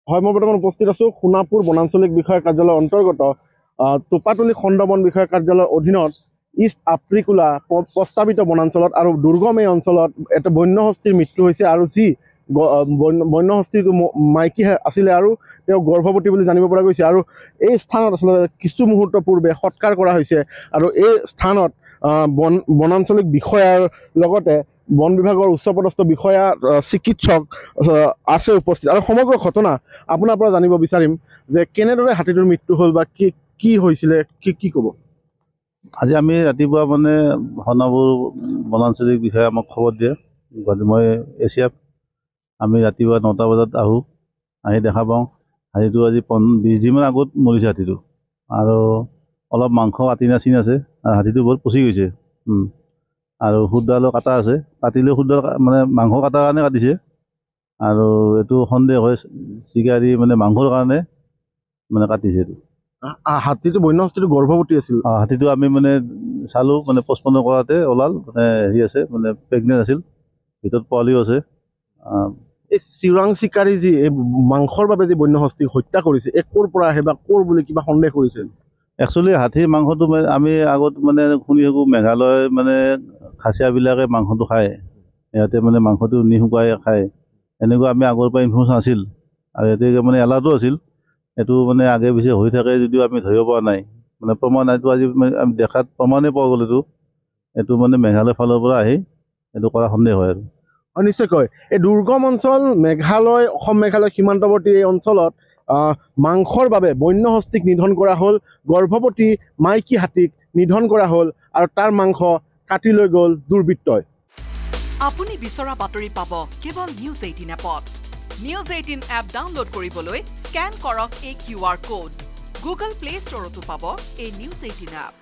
হয় মই বৰ্তমান উপস্থিত আছো সোণাপুৰ বনাঞ্চলিক বিষয়া কাৰ্যালয়ৰ অন্তৰ্গত তোপাতলি খণ্ড বন বিষয়া কাৰ্যালয়ৰ অধীনত ইষ্ট আফ্ৰিকুলা প্ৰস্তাৱিত বনাঞ্চলত আৰু দুৰ্গম এই অঞ্চলত এটা বন্যহস্তীৰ মৃত্যু হৈছে আৰু যি বন্যহস্তীটো মাইকী আছিলে আৰু তেওঁ গৰ্ভৱতী বুলি জানিব পৰা গৈছে আৰু এই স্থানত আচলতে কিছু মুহূৰ্ত পূৰ্বে সৎকাৰ কৰা হৈছে আৰু এই স্থানত বনাঞ্চলিক বিষয়াৰ লগতে বন বিভাগৰ উচ্চপদস্থ বিষয়া চিকিৎসক আছে উপস্থিত আৰু সমগ্ৰ ঘটনা আপোনাৰ পৰা জানিব বিচাৰিম যে কেনেদৰে হাতীটোৰ মৃত্যু হ'ল বা কি হৈছিলে কি ক'ব। আজি আমি ৰাতিপুৱা মানে সোণাপুৰ বনাঞ্চলিক বিষয়ে আমাক খবৰ দিয়ে মই এছিয়াত আমি ৰাতিপুৱা 9টা বজাত আহোঁ আহি দেখা পাওঁ হাতীটো আজি 20 দিনমান আগত মৰিছে হাতীটো আৰু অলপ মাংস কাটি নাচিন আছে আৰু হাতীটো বহুত পচি গৈছে আৰু সুদডালো কাটা আছে কাটিলেও সুদডাল মানে মাংস কাটাৰ কাৰণে কাটিছে আৰু এইটো সন্দেহ হয় চিকাৰী মানে মাংসৰ কাৰণে মানে কাটিছে এইটো। হাতীটো বন্যহস্তীটো গৰ্ভৱতী আছিল। হাতীটো আমি মানে চালোঁ মানে পষ্টমৰ্টেম কৰাতে ওলাল মানে হেৰি আছে মানে প্ৰেগনেণ্ট আছিল ভিতৰত পোৱালিও আছে। এই চিৰাং চিকাৰী যি এই মাংসৰ বাবে যি বন্যহস্তীক হত্যা কৰিছে ক'ৰ পৰা আহে বা ক'ৰ বুলি কিবা সন্দেহ কৰিছিল। একচুৱেলি হাতীৰ মাংসটো আমি আগত মানে শুনি থাকোঁ মেঘালয় মানে খাচীয়াবিলাকে মাংসটো খায় ইয়াতে মানে মাংসটো নিশুকাই খায় এনেকুৱা আমি আগৰ পৰা ইনফৰ্মেশ্যন আছিল আৰু ইয়াতে মানে এলাৰ্টো আছিল এইটো মানে আগে পিছে হৈ থাকে যদিও আমি ধৰিব পৰা নাই মানে প্ৰমাণ এইটো আজি আমি দেখাত প্ৰমাণেই পোৱা গ'ল এইটো মানে মেঘালয় ফালৰ পৰা আহি এইটো কৰা সন্দেহ হয় আৰু নিশ্চয়কৈ এই দুৰ্গম অঞ্চল মেঘালয় অসম মেঘালয় সীমান্তৱৰ্তী এই অঞ্চলত মাংসৰ বাবে বন্যহস্তীক নিধন কৰা হ'ল গৰ্ভৱতী মাইকী হাতীক নিধন কৰা হ'ল আৰু তাৰ মাংস কাটি লৈ গ'ল দুৰ্বৃত্তই। আপুনি বিচৰা বাতৰি পাব কেৱল নিউজ 18 এপত। নিউজ 18 এপ ডাউনলোড কৰিবলৈ স্কেন কৰক এই QR কোড। গুগল প্লে ষ্টৰতো পাব এই নিউজ 18 এপ।